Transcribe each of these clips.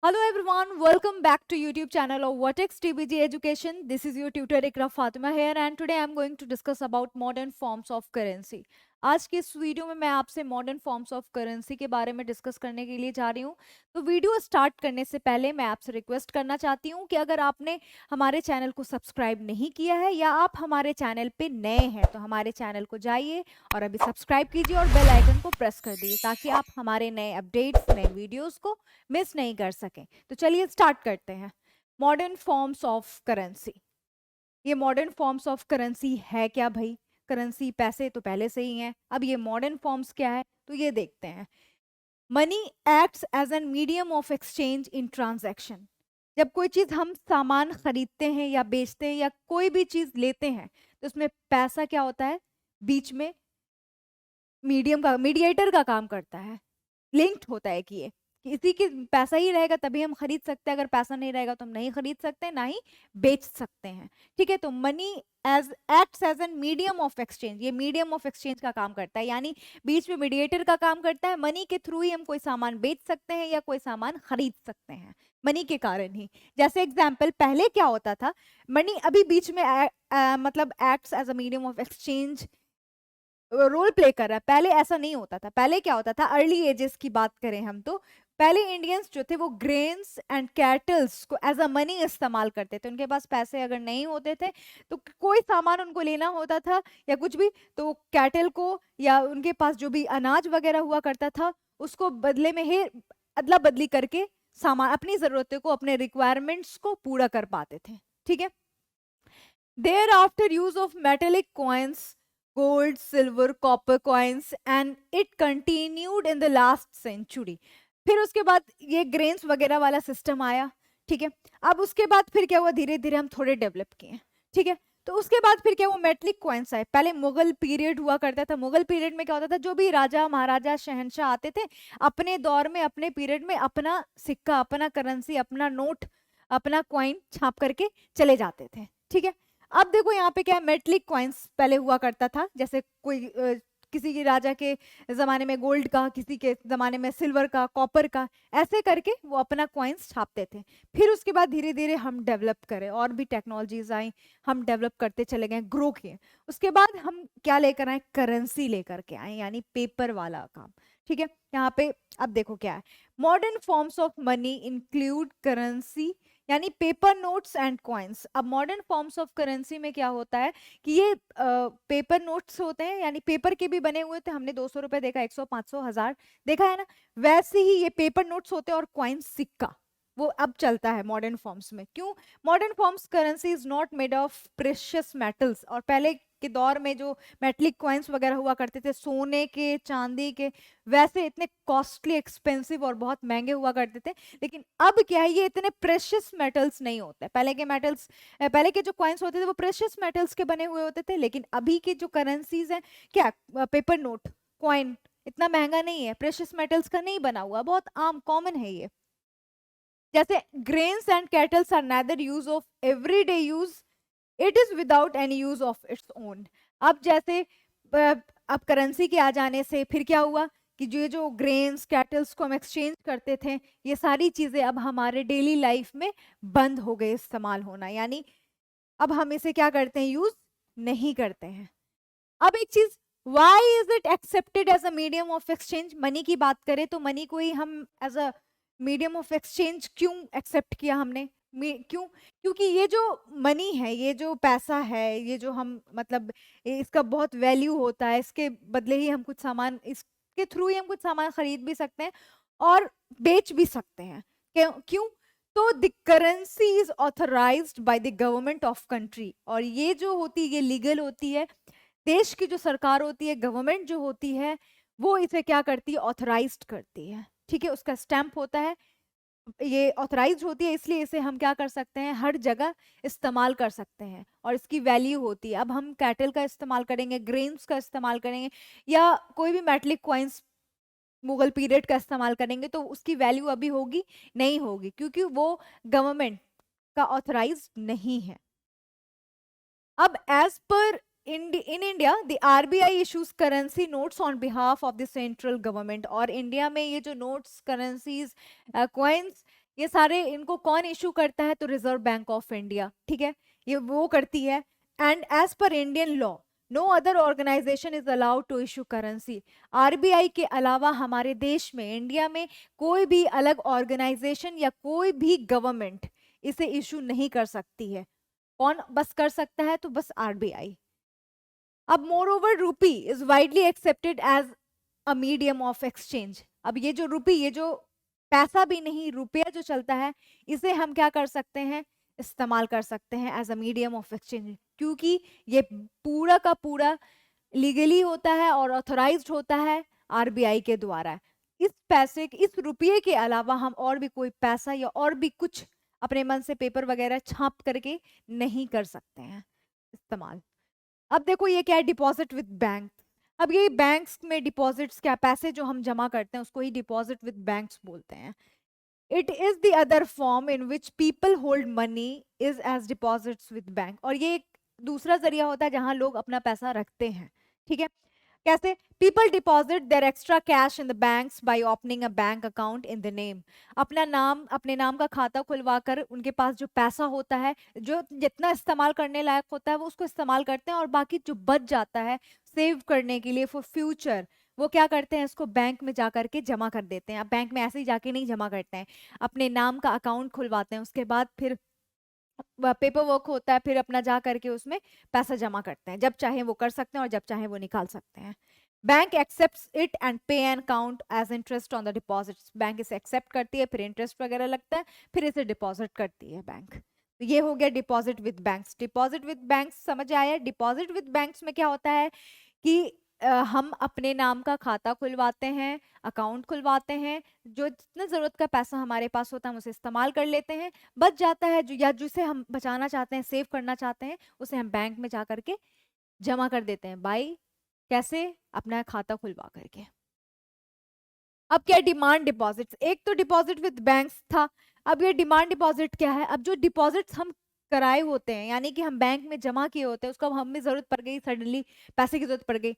Hello everyone, welcome back to YouTube channel of Vertex TBG Education. This is your tutor Ikra Fatima here and today I am going to discuss about modern forms of currency. आज की इस video में मैं आपसे modern forms of currency के बारे में discuss करने के लिए जा रही हूँ। तो वीडियो स्टार्ट करने से पहले मैं आपसे रिक्वेस्ट करना चाहती हूँ कि अगर आपने हमारे चैनल को सब्सक्राइब नहीं किया है या आप हमारे चैनल पे नए हैं तो हमारे चैनल को जाइए और अभी सब्सक्राइब कीजिए और बेल आइकन को प्रेस कर दीजिए ताकि आप हमारे नए अपडेट्स, नए वीडियोस को मिस नहीं कर सकें। तो चलिए स्टार्ट करते हैं। Modern forms of currency. ये मॉडर्न फॉर्म्स ऑफ करेंसी है क्या भाई? करेंसी पैसे तो पहले से ही हैं, अब ये मॉडर्न फॉर्म्स क्या है तो ये देखते हैं। Money acts as an medium of exchange in transaction. जब कोई चीज हम सामान खरीदते हैं या बेचते हैं या कोई भी चीज लेते हैं तो उसमें पैसा क्या होता है? बीच में मीडियम का, मीडिएटर का काम करता है, लिंक्ड होता है कि किसी के पैसा ही रहेगा तभी हम खरीद सकते हैं, अगर पैसा नहीं रहेगा तो हम नहीं खरीद सकते, ना ही बेच सकते हैं। ठीक है, तो money as acts as an medium of exchange, ये मीडियम ऑफ एक्सचेंज का काम करता है, यानी बीच में मीडिएटर का काम करता है। मनी के थ्रू ही हम कोई सामान बेच सकते हैं या कोई सामान खरीद सकते हैं, मनी के कारण ही। जैसे एग्जाम्पल, पहले क्या होता था, मनी अभी बीच में मतलब acts as a medium of exchange role play कर रहा है। पहले ऐसा नहीं होता था। पहले क्या होता था, अर्ली एजेस की बात करें हम तो पहले इंडियंस जो थे वो ग्रेन्स एंड कैटल्स को एज अ मनी इस्तेमाल करते थे। उनके पास पैसे अगर नहीं होते थे तो कोई सामान उनको लेना होता था या कुछ भी, तो कैटल को या उनके पास जो भी अनाज वगैरह हुआ करता था उसको बदले में ही अदला बदली करके सामान, अपनी जरूरतों को, अपने रिक्वायरमेंट्स को पूरा कर पाते थे। ठीक है, thereafter use of metallic coins, gold, silver, copper coins and it continued in the last century। फिर उसके बाद ये ग्रेन्स वगैरह वाला सिस्टम आया। ठीक है, अब उसके बाद फिर क्या हुआ, धीरे धीरे हम थोड़े डेवलप किए। ठीक है, तो उसके बाद फिर क्या हुआ, मेटलिक कॉइन्स आए। पहले मुगल पीरियड हुआ करता था। मुगल पीरियड में क्या होता था, जो भी राजा महाराजा शहंशाह आते थे अपने दौर में, अपने पीरियड में अपना सिक्का, अपना करेंसी, अपना नोट, अपना कॉइन छाप करके चले जाते थे। ठीक है, अब देखो यहाँ पे क्या है, मेटलिक कॉइन्स पहले हुआ करता था। जैसे कोई किसी के राजा के जमाने में गोल्ड का, किसी के जमाने में सिल्वर का, कॉपर का, ऐसे करके वो अपना कॉइन्स छापते थे। फिर उसके बाद धीरे धीरे हम डेवलप करें, और भी टेक्नोलॉजीज आई, हम डेवलप करते चले गए, ग्रो किए। उसके बाद हम क्या लेकर आए, करेंसी लेकर के आए, यानी पेपर वाला काम। ठीक है, यहाँ पे अब देखो क्या है, modern forms of money include currency यानी पेपर नोट्स एंड कॉइन्स। अब मॉडर्न फॉर्म्स ऑफ करेंसी में क्या होता है कि ये पेपर नोट्स होते हैं, यानी पेपर के भी बने हुए थे। हमने 200 रुपए देखा, 100, 500, 1000 देखा है ना, वैसे ही ये पेपर नोट्स होते हैं। और कॉइन्स, सिक्का, वो अब चलता है मॉडर्न फॉर्म्स में। क्यों? Modern forms currency is not made of precious metals. और पहले के दौर में जो मेटलिक कॉइन्स वगैरह हुआ करते थे, सोने के, चांदी के, वैसे इतने कॉस्टली, एक्सपेंसिव और बहुत महंगे हुआ करते थे। लेकिन अब क्या है, ये इतने प्रेशियस मेटल्स नहीं होते। पहले के मेटल्स, पहले के जो कॉइन्स होते थे वो प्रेशियस मेटल्स के बने हुए होते थे। लेकिन अभी के जो करेंसीज हैं, क्या पेपर नोट, कॉइन इतना महंगा नहीं है, प्रेशियस मेटल्स का नहीं बना हुआ, बहुत आम कॉमन है ये। जैसे grains and cattles are neither use of everyday use, it is without any use of its own. अब जैसे अब करेंसी के आ जाने से फिर क्या हुआ कि जो ग्रेन्स, कैटल्स को हम एक्सचेंज करते थे, ये सारी चीजें अब हमारे डेली लाइफ में बंद हो गए इस्तेमाल होना, यानी अब हम इसे क्या करते हैं, यूज नहीं करते हैं। अब एक चीज, why is it accepted as a medium of exchange? Money की बात करें तो मनी को ही हम as a medium of exchange क्यों एक्सेप्ट किया हमने? क्यों? क्योंकि ये जो मनी है, ये जो पैसा है, ये जो हम मतलब इसका बहुत वैल्यू होता है, इसके बदले ही हम कुछ सामान, इसके थ्रू ही हम कुछ सामान खरीद भी सकते हैं और बेच भी सकते हैं। क्यों? तो the currency is authorised by the government of country. और ये जो होती है, ये लीगल होती है। देश की जो सरकार होती है, गवर्नमेंट जो होती है, वो इसे क्या करती है, ऑथराइज्ड करती है। ठीक है, उसका स्टैंप होता है, ये ऑथराइज्ड होती है, इसलिए इसे हम क्या कर सकते हैं, हर जगह इस्तेमाल कर सकते हैं और इसकी वैल्यू होती है। अब हम कैटल का इस्तेमाल करेंगे, ग्रेन्स का इस्तेमाल करेंगे, या कोई भी मेटलिक कॉइन्स मुगल पीरियड का इस्तेमाल करेंगे, तो उसकी वैल्यू अभी होगी नहीं होगी, क्योंकि वो गवर्नमेंट का ऑथराइज नहीं है। अब as per in India the RBI issues currency notes on behalf of the central government। और इंडिया में ये जो नोट्स, करेंसीज, कॉइन्स, ये सारे इनको कौन इशू करता है? तो रिजर्व बैंक ऑफ इंडिया, ठीक है, ये वो करती है। And as per Indian law no other organization is allowed to issue currency. RBI के अलावा हमारे देश में, इंडिया में, कोई भी अलग ऑर्गेनाइजेशन या कोई भी गवर्नमेंट इसे इशू नहीं कर सकती है। कौन बस कर सकता है? तो बस आरबीआई। अब moreover rupee is widely accepted as a medium of exchange. अब ये जो रूपी, ये जो पैसा भी नहीं, रुपया जो चलता है, इसे हम क्या कर सकते हैं? इस्तेमाल कर सकते हैं as a medium of exchange, क्योंकि ये पूरा का पूरा लीगली होता है और ऑथोराइज्ड होता है आरबीआई के द्वारा। इस पैसे, इस रुपये के अलावा हम और भी कोई पैसा या और भी कुछ अपने मन से पेपर वगैरह छाप करके नहीं कर सकते हैं इस्तेमाल। अब देखो ये क्या है? Deposit with bank. अब ये बैंक्स में डिपॉजिट्स, क्या पैसे जो हम जमा करते हैं उसको ही डिपॉजिट विद बैंक्स बोलते हैं। It is the other form in which people hold money is as deposits with bank. और ये एक दूसरा जरिया होता है जहां लोग अपना पैसा रखते हैं, ठीक है। कैसे? People deposit their extra cash in the banks by opening a bank account in the name. अपना नाम, अपने नाम का खाता खुलवा कर उनके पास जो पैसा होता है, जो जितना इस्तेमाल करने लायक होता है, वो उसको इस्तेमाल करते हैं, और बाकी जो बच जाता है सेव करने के लिए फॉर फ्यूचर, वो क्या करते हैं? इसको बैंक में जा करके जमा कर देते हैं। अब बैंक में ऐसे ही जाके नहीं जमा करते हैं, अपने नाम का अकाउंट खुलवाते हैं, उसके बाद फिर पेपर वर्क होता है, फिर अपना जा करके उसमें पैसा जमा करते हैं। जब चाहे वो कर सकते हैं और जब चाहे वो निकाल सकते हैं। Bank accepts it and pay an count as interest on the deposits. Bank इसे एक्सेप्ट करती है, फिर इंटरेस्ट वगैरह लगता है, फिर इसे डिपॉजिट करती है बैंक। तो ये हो गया deposit with banks. Deposit with banks समझ आया? डिपॉजिट विद बैंक्स में क्या होता है कि हम अपने नाम का खाता खुलवाते हैं, अकाउंट खुलवाते हैं, जो जितना ज़रूरत का पैसा हमारे पास होता है हम उसे इस्तेमाल कर लेते हैं, बच जाता है जो, या जिसे हम बचाना चाहते हैं, सेव करना चाहते हैं, उसे हम बैंक में जा करके जमा कर देते हैं। बाई कैसे? अपना खाता खुलवा करके। अब क्या? Demand deposits. एक तो डिपॉजिट विद बैंक्स था, अब ये डिमांड डिपॉजिट क्या है? अब जो डिपॉजिट्स हम कराए होते हैं, यानी कि हम बैंक में जमा किए होते हैं, उसको अब हमें जरूरत पड़ गई, सडनली पैसे की जरूरत पड़ गई,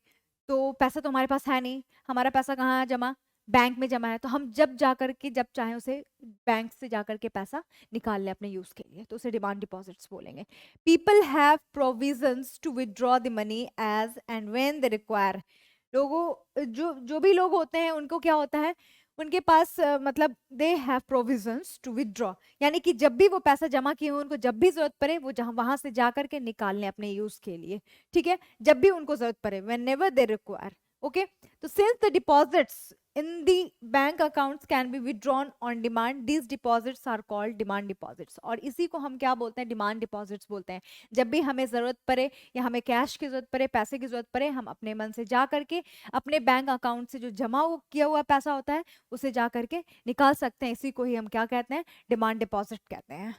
तो पैसा तो हमारे पास है नहीं, हमारा पैसा कहाँ है जमा? बैंक में जमा है। तो हम जब जा करके, जब चाहे उसे बैंक से जा करके पैसा निकाल लें अपने यूज के लिए, तो उसे डिमांड डिपॉजिट्स बोलेंगे। People have provisions to withdraw the money as and when they require. लोगों, जो जो भी लोग होते हैं उनको क्या होता है? उनके पास मतलब they have provisions to withdraw, यानी कि जब भी वो पैसा जमा किए हो, उनको जब भी जरूरत पड़े वो जहां वहां से जा करके निकाल लें अपने यूज के लिए, ठीक है, जब भी उनको जरूरत पड़े, when never they require. Okay, तो since the deposits in the bank accounts can be withdrawn on demand, these deposits are called demand deposits। और इसी को हम क्या बोलते हैं? डिमांड डिपॉजिट्स बोलते हैं। जब भी हमें जरूरत पड़े या हमें कैश की जरूरत पड़े, पैसे की जरूरत पड़े, हम अपने मन से जा करके अपने बैंक अकाउंट से जो जमा किया हुआ पैसा होता है उसे जा करके निकाल सकते हैं। इसी को ही हम क्या कहते हैं? डिमांड डिपॉजिट कहते हैं।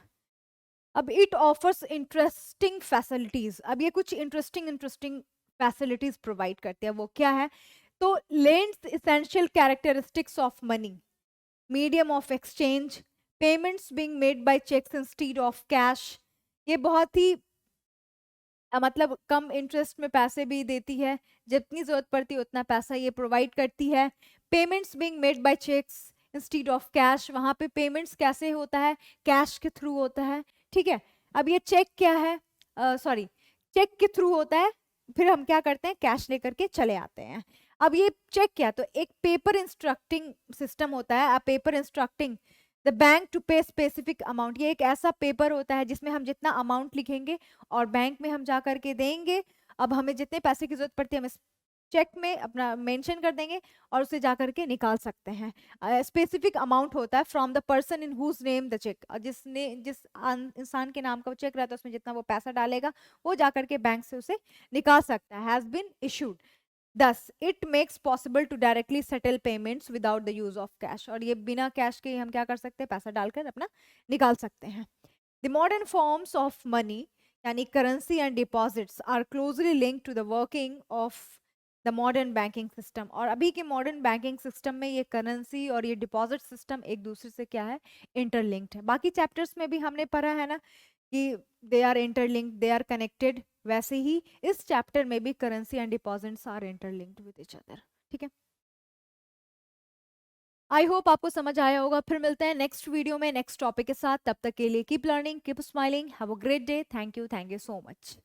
अब इट ऑफर्स इंटरेस्टिंग फैसिलिटीज। अब ये कुछ इंटरेस्टिंग फैसिलिटीज प्रोवाइड करते हैं। वो क्या है? तो lends essential characteristics of money, medium of exchange, payments being made by checks instead of cash। ये बहुत ही मतलब कम इंटरेस्ट में पैसे भी देती है, जितनी जरूरत पड़ती है उतना पैसा ये प्रोवाइड करती है। Payments being made by cheques instead of cash. वहां पे पेमेंट्स कैसे होता है? कैश के थ्रू होता है, ठीक है। अब ये चेक क्या है? सॉरी, चेक के थ्रू होता है, फिर हम क्या करते हैं? कैश लेकर के चले आते हैं। अब ये चेक क्या? तो एक पेपर इंस्ट्रक्टिंग सिस्टम होता है, paper instructing the bank to pay specific amount. ये एक ऐसा पेपर होता है जिसमें हम जितना अमाउंट लिखेंगे और बैंक में हम जा करके देंगे। अब हमें जितने पैसे की जरूरत पड़ती है हम इस चेक में अपना मेंशन कर देंगे और उसे जा करके निकाल सकते हैं। स्पेसिफिक अमाउंट होता है from the person in whose name the cheque. जिसने, जिस इंसान के नाम का वो चेक रहता है, उसमें जितना वो पैसा डालेगा वो जा करके बैंक से उसे निकाल सकता है। Has been issued. Thus, it makes possible to directly settle payments without the use of cash। और ये बिना कैश के हम क्या कर सकते हैं? पैसा डालकर अपना निकाल सकते हैं। The modern forms of money, यानी currency and deposits, are closely linked to the working of the modern banking system। और अभी के modern banking system में ये currency और ये deposit system एक दूसरे से क्या है? interlinked है। बाकी chapters में भी हमने पढ़ा है ना कि they are interlinked, they are connected, वैसे ही इस चैप्टर में भी currency and deposits are interlinked with each other, ठीक है। आई होप आपको समझ आया होगा। फिर मिलते हैं नेक्स्ट वीडियो में नेक्स्ट टॉपिक के साथ। तब तक के लिए keep learning, keep smiling, have a great day. Thank you so much.